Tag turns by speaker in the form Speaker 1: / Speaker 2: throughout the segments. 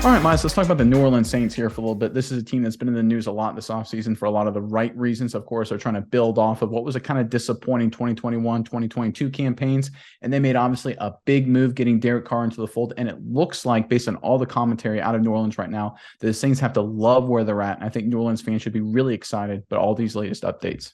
Speaker 1: All right, Miles, let's talk about the New Orleans Saints here for a little bit. This is a team that's been in the news a lot this offseason for a lot of the right reasons. Of course, they're trying to build off of what was a kind of disappointing 2021, 2022 campaigns. And they made obviously a big move getting Derek Carr into the fold. And it looks like, based on all the commentary out of New Orleans right now, that the Saints have to love where they're at. And I think New Orleans fans should be really excited about all these latest updates.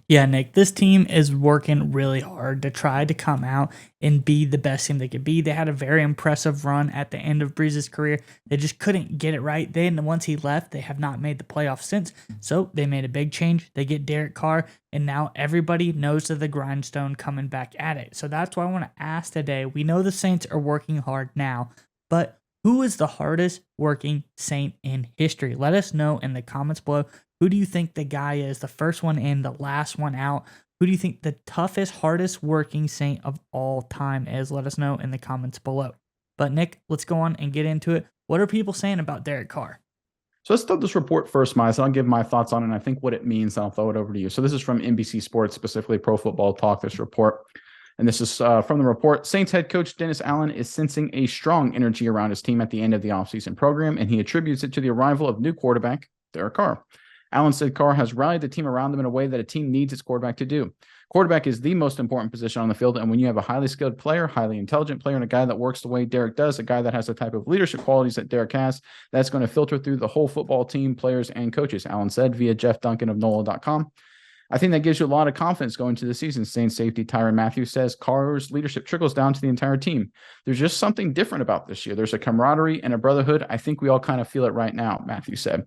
Speaker 2: Yeah, Nick, this team is working really hard to try to come out and be the best team they could be. They had a very impressive run at the end of Breeze's career. They just couldn't get it right. Then once he left, they have not made the playoffs since. So they made a big change. They get Derek Carr, and now everybody knows of the grindstone coming back at it. So that's why I want to ask today. We know the Saints are working hard now, but who is the hardest working Saint in history? Let us know in the comments below. Who do you think the guy is? The first one in, the last one out. Who do you think the toughest, hardest working Saint of all time is? Let us know in the comments below. But Nick, let's go on and get into it. What are people saying about Derek Carr?
Speaker 1: So let's throw this report first, Miles, and I'll give my thoughts on it, and I think what it means, and I'll throw it over to you. So this is from NBC Sports, specifically Pro Football Talk, this report. And this is from the report. Saints head coach Dennis Allen is sensing a strong energy around his team at the end of the offseason program, and he attributes it to the arrival of new quarterback Derek Carr. Allen said Carr has rallied the team around them in a way that a team needs its quarterback to do. Quarterback is the most important position on the field, and when you have a highly skilled player, highly intelligent player, and a guy that works the way Derek does, a guy that has the type of leadership qualities that Derek has, that's going to filter through the whole football team, players, and coaches, Allen said via Jeff Duncan of NOLA.com. I think that gives you a lot of confidence going to the season. Saints safety Tyrann Mathieu says Carr's leadership trickles down to the entire team. There's just something different about this year. There's a camaraderie and a brotherhood. I think we all kind of feel it right now, Mathieu said.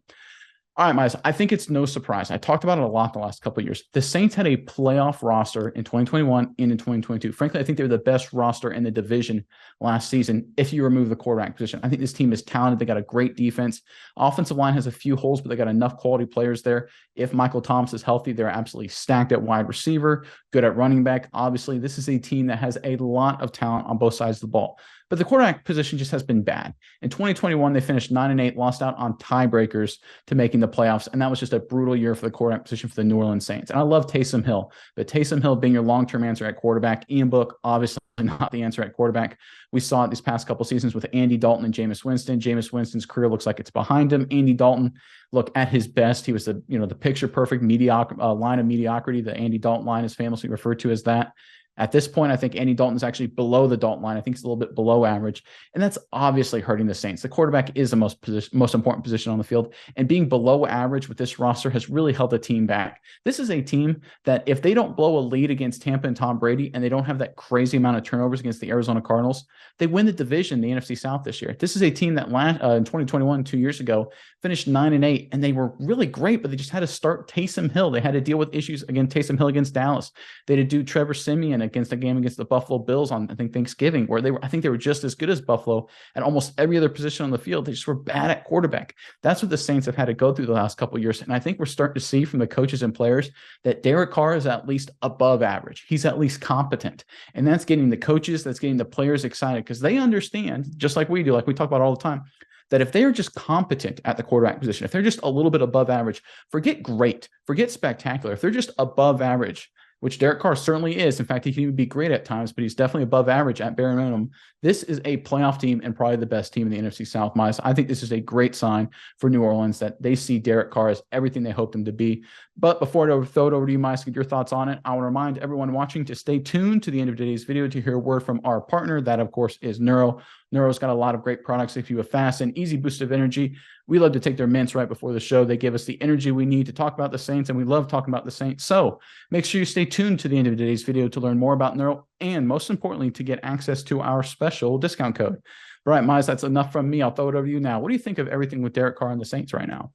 Speaker 1: All right, Miles, I think it's no surprise. I talked about it a lot the last couple of years. The Saints had a playoff roster in 2021 and in 2022. Frankly, I think they were the best roster in the division last season if you remove the quarterback position. I think this team is talented. They got a great defense. Offensive line has a few holes, but they got enough quality players there. If Michael Thomas is healthy, they're absolutely stacked at wide receiver, good at running back. Obviously, this is a team that has a lot of talent on both sides of the ball. But the quarterback position just has been bad. In 2021, they finished 9-8, lost out on tiebreakers to making the playoffs, and that was just a brutal year for the quarterback position for the New Orleans Saints. And I love Taysom Hill, but Taysom Hill being your long-term answer at quarterback, Ian Book, obviously not the answer at quarterback. We saw it these past couple seasons with Andy Dalton and Jameis Winston. Jameis Winston's career looks like it's behind him. Andy Dalton, look, at his best, he was the picture-perfect line of mediocrity. The Andy Dalton line is famously referred to as that. At this point, I think Andy Dalton is actually below the Dalton line. I think it's a little bit below average, and that's obviously hurting the Saints. The quarterback is the most important position on the field, and being below average with this roster has really held the team back. This is a team that if they don't blow a lead against Tampa and Tom Brady, and they don't have that crazy amount of turnovers against the Arizona Cardinals, they win the division, the NFC South this year. This is a team that in 2021, 2 years ago, finished 9-8, and they were really great, but they just had to start Taysom Hill. They had to deal with issues against Taysom Hill against Dallas. They had to do Trevor Siemian against a game against the Buffalo Bills on, I think, Thanksgiving, where I think they were just as good as Buffalo at almost every other position on the field. They just were bad at quarterback. That's what the Saints have had to go through the last couple of years. And I think we're starting to see from the coaches and players that Derek Carr is at least above average. He's at least competent. And that's getting the coaches, that's getting the players excited because they understand, just like we do, like we talk about all the time, that if they are just competent at the quarterback position, if they're just a little bit above average, forget great, forget spectacular. If they're just above average, which Derek Carr certainly is. In fact, he can even be great at times, but he's definitely above average at bare minimum. This is a playoff team and probably the best team in the NFC South, Miles. I think this is a great sign for New Orleans that they see Derek Carr as everything they hoped him to be. But before I throw it over to you, Miles, get your thoughts on it, I want to remind everyone watching to stay tuned to the end of today's video to hear a word from our partner. That, of course, is Neuro. Neuro's got a lot of great products. If you have fast and easy boost of energy, we love to take their mints right before the show. They give us the energy we need to talk about the Saints, and we love talking about the Saints. So make sure you stay tuned to the end of today's video to learn more about Neuro and, most importantly, to get access to our special discount code. All right, Miles, that's enough from me. I'll throw it over to you now. What do you think of everything with Derek Carr and the Saints right now?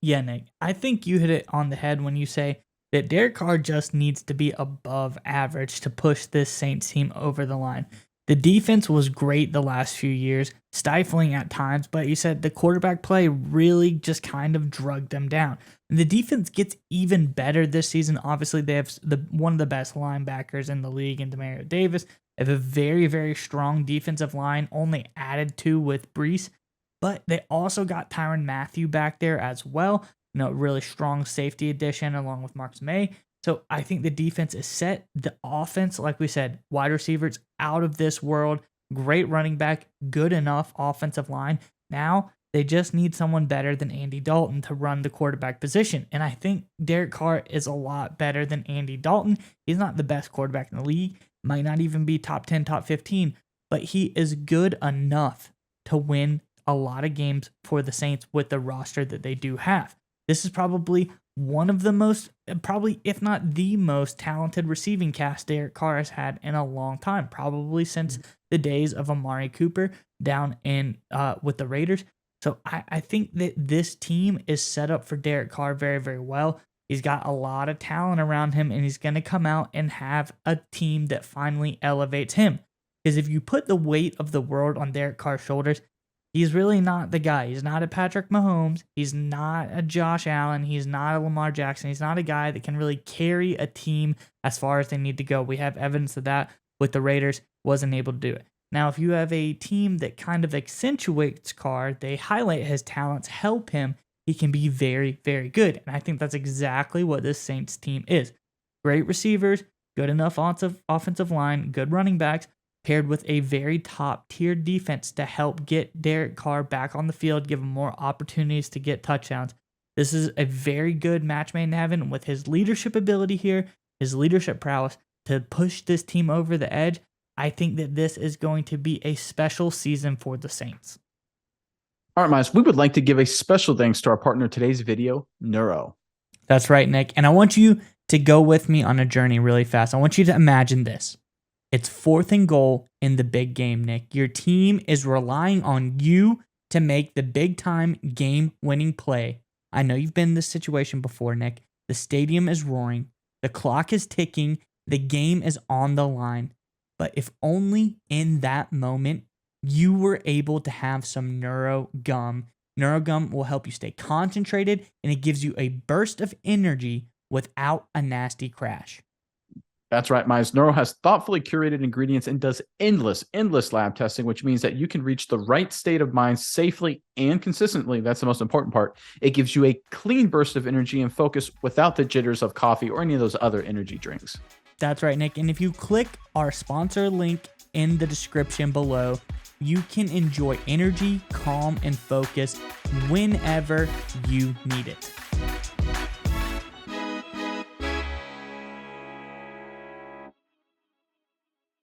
Speaker 2: Yeah, Nick, I think you hit it on the head when you say that Derek Carr just needs to be above average to push this Saints team over the line. The defense was great the last few years, stifling at times, but you said the quarterback play really just kind of drugged them down. And the defense gets even better this season. Obviously, they have one of the best linebackers in the league in Demario Davis. They have a very, very strong defensive line, only added to with Brees. But they also got Tyrann Mathieu back there as well. Really strong safety addition along with Marcus May. So I think the defense is set. The offense, like we said, wide receivers out of this world. Great running back, good enough offensive line. Now They just need someone better than Andy Dalton to run the quarterback position. And I think Derek Carr is a lot better than Andy Dalton. He's not the best quarterback in the league, might not even be top 10, top 15, but he is good enough to win a lot of games for the Saints with the roster that they do have. This is probably one of the most, probably if not the most talented receiving cast Derek Carr has had in a long time, probably since the days of Amari Cooper down in with the Raiders. So I think that this team is set up for Derek Carr very, very well. He's got a lot of talent around him, and he's going to come out and have a team that finally elevates him. Because if you put the weight of the world on Derek Carr's shoulders, he's really not the guy. He's not a Patrick Mahomes. He's not a Josh Allen. He's not a Lamar Jackson. He's not a guy that can really carry a team as far as they need to go. We have evidence of that with the Raiders. Wasn't able to do it. Now, if you have a team that kind of accentuates Carr, they highlight his talents, help him, he can be very, very good. And I think that's exactly what this Saints team is. Great receivers, good enough offensive line, good running backs, paired with a very top-tier defense to help get Derek Carr back on the field, give him more opportunities to get touchdowns. This is a very good match made in heaven with his leadership ability here, his leadership prowess to push this team over the edge. I think that this is going to be a special season for the Saints.
Speaker 1: All right, Miles, we would like to give a special thanks to our partner in today's video, Neuro.
Speaker 2: That's right, Nick. And I want you to go with me on a journey really fast. I want you to imagine this. It's 4th and goal in the big game, Nick. Your team is relying on you to make the big-time game-winning play. I know you've been in this situation before, Nick. The stadium is roaring. The clock is ticking. The game is on the line. But if only in that moment you were able to have some Neuro Gum. Neuro Gum will help you stay concentrated, and it gives you a burst of energy without a nasty crash.
Speaker 1: That's right, Miles. Neuro has thoughtfully curated ingredients and does endless lab testing, which means that you can reach the right state of mind safely and consistently. That's the most important part. It gives you a clean burst of energy and focus without the jitters of coffee or any of those other energy drinks.
Speaker 2: That's right, Nick. And if you click our sponsor link in the description below, you can enjoy energy, calm, and focus whenever you need it.